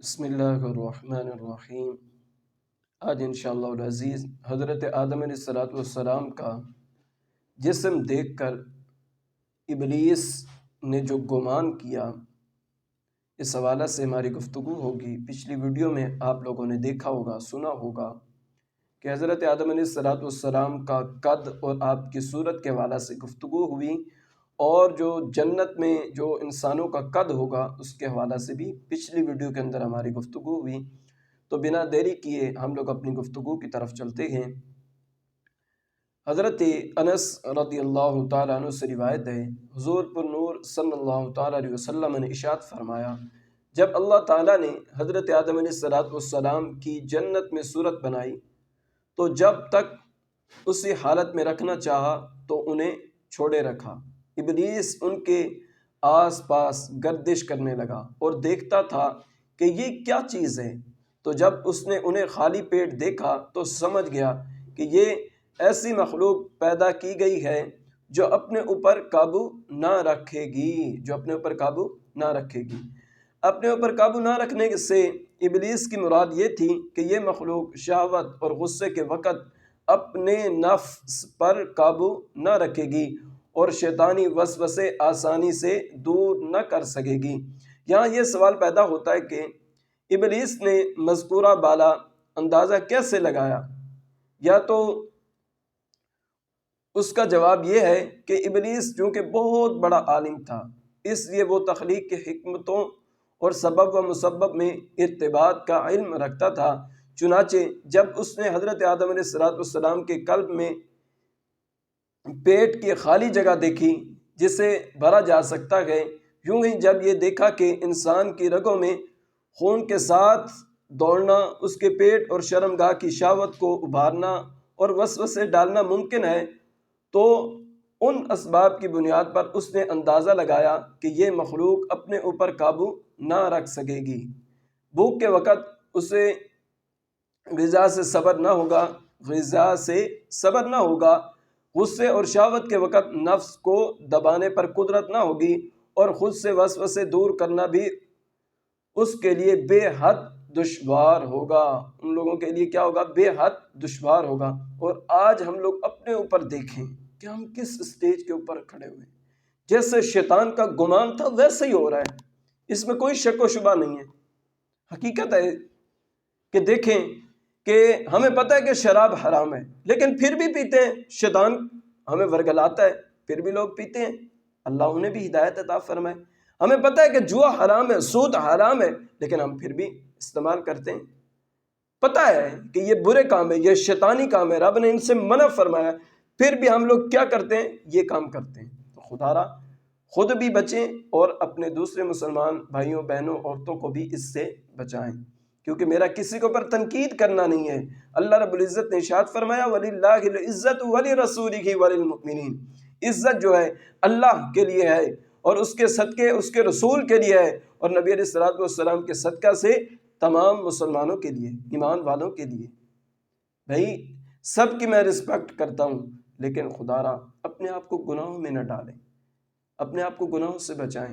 بسم اللہ الرحمن الرحیم۔ آج انشاءاللہ العزیز حضرت آدم علیہ السلام کا جسم دیکھ کر ابلیس نے جو گمان کیا، اس حوالے سے ہماری گفتگو ہوگی۔ پچھلی ویڈیو میں آپ لوگوں نے دیکھا ہوگا، سنا ہوگا کہ حضرت آدم علیہ السلام کا قد اور آپ کی صورت کے حوالے سے گفتگو ہوئی، اور جو جنت میں جو انسانوں کا قد ہوگا اس کے حوالے سے بھی پچھلی ویڈیو کے اندر ہماری گفتگو ہوئی۔ تو بنا دیری کیے ہم لوگ اپنی گفتگو کی طرف چلتے ہیں۔ حضرت انس رضی اللہ تعالیٰ عنہ سے روایت ہے، حضور پر نور صلی اللہ تعالیٰ علیہ وسلم نے ارشاد فرمایا، جب اللہ تعالیٰ نے حضرت آدم علیہ السلام کی جنت میں صورت بنائی تو جب تک اسی حالت میں رکھنا چاہا تو انہیں چھوڑے رکھا۔ ابلیس ان کے آس پاس گردش کرنے لگا اور دیکھتا تھا کہ یہ کیا چیز ہے۔ تو جب اس نے انہیں خالی پیٹ دیکھا تو سمجھ گیا کہ یہ ایسی مخلوق پیدا کی گئی ہے جو اپنے اوپر قابو نہ رکھے گی، اپنے اوپر قابو نہ رکھنے سے ابلیس کی مراد یہ تھی کہ یہ مخلوق شہوت اور غصے کے وقت اپنے نفس پر قابو نہ رکھے گی اور شیطانی وسوسے آسانی سے دور نہ کر سکے گی۔ یہاں یہ سوال پیدا ہوتا ہے کہ ابلیس نے مذکورہ بالا اندازہ کیسے لگایا؟ یا تو اس کا جواب یہ ہے کہ ابلیس چونکہ بہت بڑا عالم تھا، اس لیے وہ تخلیق کے حکمتوں اور سبب و مسبب میں ارتباط کا علم رکھتا تھا۔ چنانچہ جب اس نے حضرت آدم علیہ السلام کے قلب میں پیٹ کی خالی جگہ دیکھی جسے بھرا جا سکتا ہے، یوں ہی جب یہ دیکھا کہ انسان کی رگوں میں خون کے ساتھ دوڑنا، اس کے پیٹ اور شرمگاہ کی شہوت کو ابھارنا اور وسوسے ڈالنا ممکن ہے، تو ان اسباب کی بنیاد پر اس نے اندازہ لگایا کہ یہ مخلوق اپنے اوپر قابو نہ رکھ سکے گی۔ بھوک کے وقت اسے غذا سے صبر نہ ہوگا، غصے اور شہوت کے وقت نفس کو دبانے پر قدرت نہ ہوگی، اور خود سے وسوسے دور کرنا بھی اس کے لیے بے حد دشوار ہوگا۔ ان لوگوں کے لیے کیا ہوگا؟ بے حد دشوار ہوگا۔ اور آج ہم لوگ اپنے اوپر دیکھیں کہ ہم کس سٹیج کے اوپر کھڑے ہوئے، جیسے شیطان کا گمان تھا ویسے ہی ہو رہا ہے، اس میں کوئی شک و شبہ نہیں ہے۔ حقیقت ہے کہ دیکھیں کہ ہمیں پتہ ہے کہ شراب حرام ہے، لیکن پھر بھی پیتے ہیں۔ شیطان ہمیں ورگلاتا ہے، پھر بھی لوگ پیتے ہیں۔ اللہ انہیں بھی ہدایت عطا فرمائے۔ ہمیں پتہ ہے کہ جوا حرام ہے، سود حرام ہے، لیکن ہم پھر بھی استعمال کرتے ہیں۔ پتہ ہے کہ یہ برے کام ہے، یہ شیطانی کام ہے، رب نے ان سے منع فرمایا، پھر بھی ہم لوگ کیا کرتے ہیں؟ یہ کام کرتے ہیں۔ تو خدا را خود بھی بچیں اور اپنے دوسرے مسلمان بھائیوں بہنوں عورتوں کو بھی اس سے بچائیں، کیونکہ میرا کسی کے اوپر تنقید کرنا نہیں ہے۔ اللہ رب العزت نے ارشاد فرمایا، وَلِلَّهِ الْعِزَّةُ وَلِرَسُولِهِ وَلِلْمُؤْمِنِينَ۔ عزت جو ہے اللہ کے لیے ہے اور اس کے صدقے اس کے رسول کے لیے ہے، اور نبی علیہ السلام کے صدقہ سے تمام مسلمانوں کے لیے، ایمان والوں کے لیے۔ بھائی سب کی میں رسپیکٹ کرتا ہوں، لیکن خدا را اپنے آپ کو گناہوں میں نہ ڈالیں، اپنے آپ کو گناہوں سے بچائیں۔